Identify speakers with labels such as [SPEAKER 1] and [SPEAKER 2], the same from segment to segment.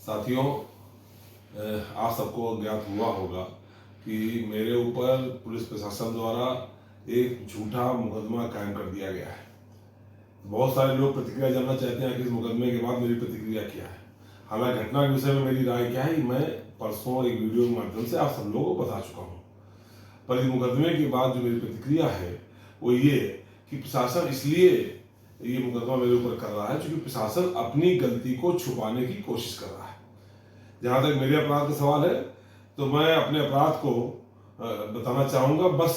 [SPEAKER 1] साथियों, आप सबको ज्ञात हुआ होगा कि मेरे ऊपर पुलिस प्रशासन द्वारा एक झूठा मुकदमा कायम कर दिया गया है। बहुत सारे लोग प्रतिक्रिया जानना चाहते हैं कि इस मुकदमे के बाद मेरी प्रतिक्रिया क्या है। हालांकि घटना के विषय में मेरी राय क्या है मैं परसों एक वीडियो के माध्यम से आप सब लोगों को बता चुका हूँ। पर इस मुकदमे के बाद जो मेरी प्रतिक्रिया है वो ये कि प्रशासन इसलिए ये मुकदमा मेरे ऊपर कर रहा है क्योंकि प्रशासन अपनी गलती को छुपाने की कोशिश कर रहा है। जहाँ तक मेरे अपराध का सवाल है तो मैं अपने अपराध को बताना चाहूँगा। बस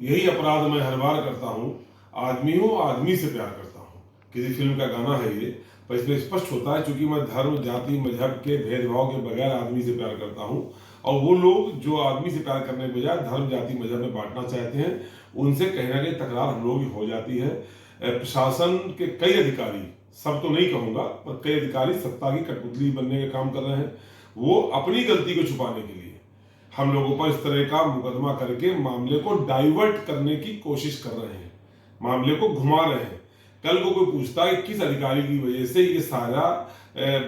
[SPEAKER 1] यही अपराध मैं हर बार करता हूँ, आदमी हूँ आदमी से प्यार करता हूँ। किसी फिल्म का गाना है ये, पर इसमें स्पष्ट होता है क्योंकि मैं धर्म जाति मजहब के भेदभाव के बगैर आदमी से प्यार करता हूँ। और वो लोग जो आदमी से प्यार करने के बजाय धर्म जाति मजहब में बांटना चाहते हैं, उनसे कहीं ना कहीं तकरार हम लोग की हो जाती है। प्रशासन के कई अधिकारी, सब तो नहीं कहूँगा, पर कई अधिकारी सत्ता की कठपुतली बनने का काम कर रहे हैं। वो अपनी गलती को छुपाने के लिए हम लोगों पर इस तरह का मुकदमा करके मामले को डाइवर्ट करने की कोशिश कर रहे हैं, मामले को घुमा रहे हैं। कल को कोई पूछता है किस अधिकारी की वजह से ये सारा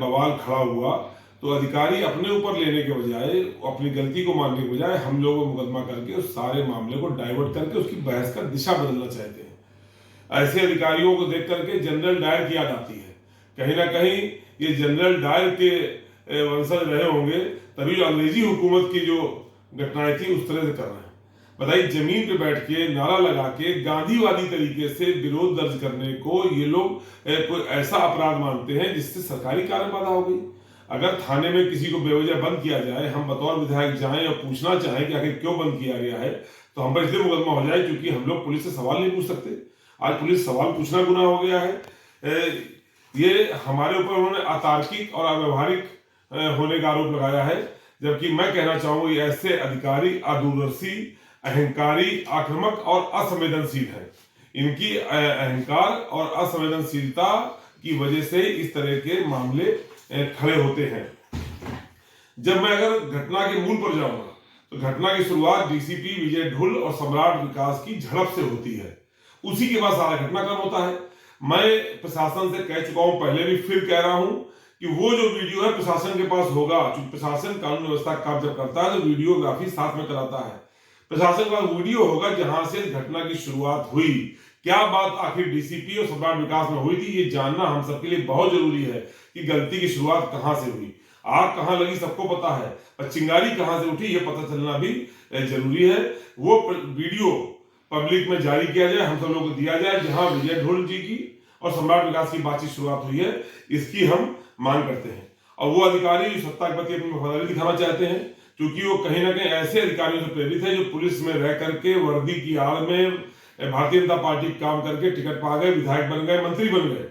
[SPEAKER 1] बवाल खड़ा हुआ, तो अधिकारी अपने ऊपर लेने के बजाय, अपनी गलती को मानने के बजाय हम लोगों को मुकदमा करके उस सारे मामले को डाइवर्ट करके उसकी बहस का दिशा बदलना चाहते हैं। ऐसे अधिकारियों को देख करके जनरल डायर की याद आती है। कहीं ना कहीं ये जनरल डायर के वंशज रहे होंगे, तभी जो अंग्रेजी हुकूमत की जो घटनाएं थी उस तरह से कर रहे हैं। बताइए, जमीन पे बैठ के नारा लगा के गांधीवादी तरीके से विरोध दर्ज करने को ये लोग कोई ऐसा अपराध मानते हैं जिससे सरकारी कार्य बाधा हो गई। अगर थाने में किसी को बेवजह बंद किया जाए, हम बतौर विधायक जाएं और पूछना चाहें कि आखिर क्यों बंद किया गया है, तो हम पर इसलिए मुकदमा हो जाए क्योंकि हम लोग पुलिस से सवाल नहीं पूछ सकते। आज पुलिस सवाल पूछना गुनाह हो गया है। ये हमारे ऊपर उन्होंने अतार्किक और अव्यवहारिक होने का आरोप लगाया है, जबकि मैं कहना चाहूंगा ये ऐसे अधिकारी अदूरदर्शी, अहंकारी, आक्रामक और असंवेदनशील है। इनकी अहंकार और असंवेदनशीलता की वजह से इस तरह के मामले खड़े होते हैं। जब मैं अगर घटना के मूल पर जाऊंगा तो घटना की शुरुआत डीसीपी विजय ढुल और सम्राट विकास की झड़प से होती है। उसी के बाद सारा घटनाक्रम होता है। मैं प्रशासन से कह चुका हूं, पहले भी फिर कह रहा हूं कि वो जो वीडियो है प्रशासन के पास होगा, क्योंकि प्रशासन कानून व्यवस्था का काम जब करता है तो वीडियोग्राफी साथ में कराता है। प्रशासन के पास वीडियो होगा जहां से घटना की शुरुआत हुई, क्या बात आखिर डीसीपी और सम्राट विकास में हुई थी, ये जानना हम सबके लिए बहुत जरूरी है कि गलती की शुरुआत कहां से हुई। आग कहां लगी सबको पता है, पर चिंगारी कहां से उठी ये पता चलना भी जरूरी है। वो वीडियो पब्लिक में जारी किया जाए, हम सब लोगों को दिया जाए, जहां विजय ढोल जी की और सम्राट विकास की बातचीत शुरुआत हुई है, इसकी हम मांग करते हैं। और वो अधिकारी जो सत्ता के प्रति अपनी वफादारी दिखाना चाहते हैं, क्योंकि वो कहीं ना कहीं ऐसे अधिकारियों से प्रेरित है जो पुलिस में रह करके वर्दी की आड़ में भारतीय जनता पार्टी काम करके टिकट पा गए, विधायक बन गए, मंत्री बन गए।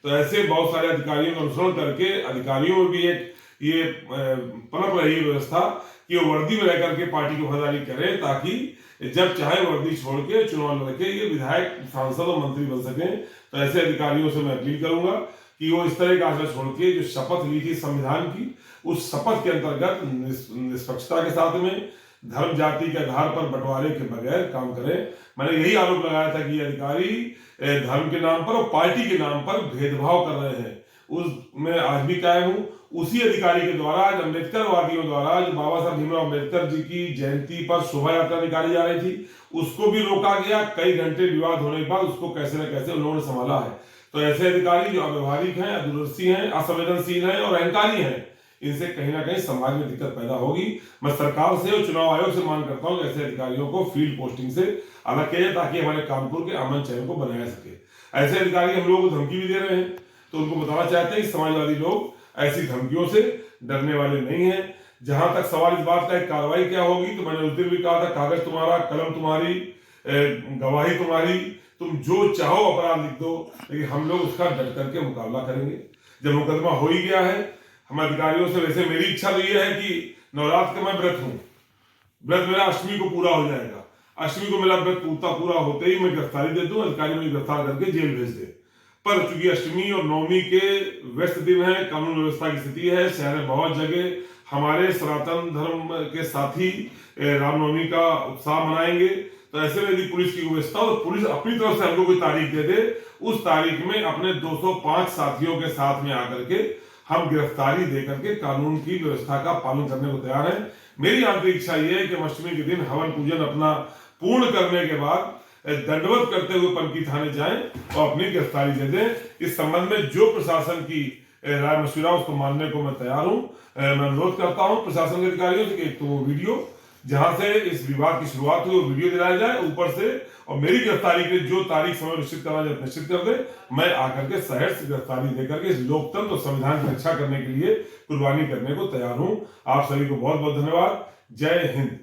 [SPEAKER 1] तो ऐसे बहुत सारे अधिकारियों का अनुसरण करके अधिकारियों में भी एक ये पनप रही व्यवस्था कि वो वर्दी में रह करके पार्टी की वफादारी करें, ताकि जब चाहे वर्दी छोड़ के चुनाव लड़के ये विधायक, सांसद और मंत्री बन सकें। तो ऐसे अधिकारियों से मैं अपील करूंगा कि वो इस तरह का आचरण छोड़ के जो शपथ ली थी संविधान की, उस शपथ के अंतर्गत निष्पक्षता के साथ में धर्म जाति के आधार पर बंटवारे के बगैर काम करें। मैंने यही आरोप लगाया था कि अधिकारी धर्म के नाम पर और पार्टी के नाम पर भेदभाव कर रहे हैं। मैं आज भी कायम हूं। उसी अधिकारी के द्वारा आज अम्बेडकर वादियों द्वारा जो बाबा साहब भीमराव अम्बेडकर जी की जयंती पर शोभा यात्रा निकाली जा रही थी, उसको भी रोका गया। कई घंटे विवाद होने के बाद उसको कैसे न कैसे उन्होंने संभाला है। तो ऐसे अधिकारी जो अव्यवहारिक हैं, अदूरदर्शी हैं, असंवेदनशील हैं और अहंकारी हैं, इनसे कहीं ना कहीं समाज में दिक्कत पैदा होगी। मैं सरकार से और चुनाव आयोग से मांग करता हूं कि ऐसे अधिकारियों को फील्ड पोस्टिंग से अलग किया जाए, ताकि हमारे कानपुर के अमन चैन को बनाया सके। ऐसे अधिकारी हम लोगों को धमकी भी दे रहे हैं, तो उनको बताना चाहते हैं कि समाजवादी लोग ऐसी धमकियों से डरने वाले नहीं हैं। जहां तक सवाल इस बात का कार्रवाई क्या होगी, तो मैंने उस दिन भी कहा था, कागज तुम्हारा, कलम तुम्हारी, गवाही तुम्हारी, तुम जो चाहो अपराध लिख दो, लेकिन हम लोग उसका डट करके मुकाबला करेंगे। जब मुकदमा हो ही गया है, हम अधिकारियों से, वैसे मेरी इच्छा तो यह है कि नवरात्र का मैं व्रत हूं, व्रत मेरा अष्टमी को पूरा हो जाएगा। अष्टमी को मेरा व्रत पूरा होते ही मैं गिरफ्तारी दे दूं, अधिकारी मुझे गिरफ्तार करके जेल भेज दे। पर चूंकि अष्टमी और नवमी के व्यस्त दिन है, कानून व्यवस्था की स्थिति है, शहर में बहुत जगह हमारे सनातन धर्म के साथी रामनवमी का उत्साह मनाएंगे। तो ऐसे में यदि पुलिस की व्यवस्था हो तो पुलिस अपनी तरफ से हमको कोई तारीख दे दे, उस तारीख में अपने 205 साथियों के साथ में आकर के हम गिरफ्तारी देकर के कानून की व्यवस्था का पालन करने को तैयार हैं। मेरी आंतरिक इच्छा यह है कि अष्टमी के दिन हवन पूजन अपना पूर्ण करने के बाद दंडवत करते हुए पनकी थाने जाएं और अपनी गिरफ्तारी दे दें। इस संबंध में जो प्रशासन की राय मशविरा उसको मानने को मैं तैयार हूं। मैं अनुरोध करता हूं प्रशासन के अधिकारियों से कि एक तो वो वीडियो जहां से इस विवाद की शुरुआत हुई वो वीडियो दिलाया जाए ऊपर से, और मेरी गिरफ्तारी के जो तारीख समय निश्चित करना जाए निश्चित कर दे। मैं आकर के सहर्ष गिरफ्तारी देकर के इस लोकतंत्र और संविधान की रक्षा करने के लिए कुर्बानी करने को तैयार हूं। आप सभी को बहुत बहुत धन्यवाद। जय हिंद।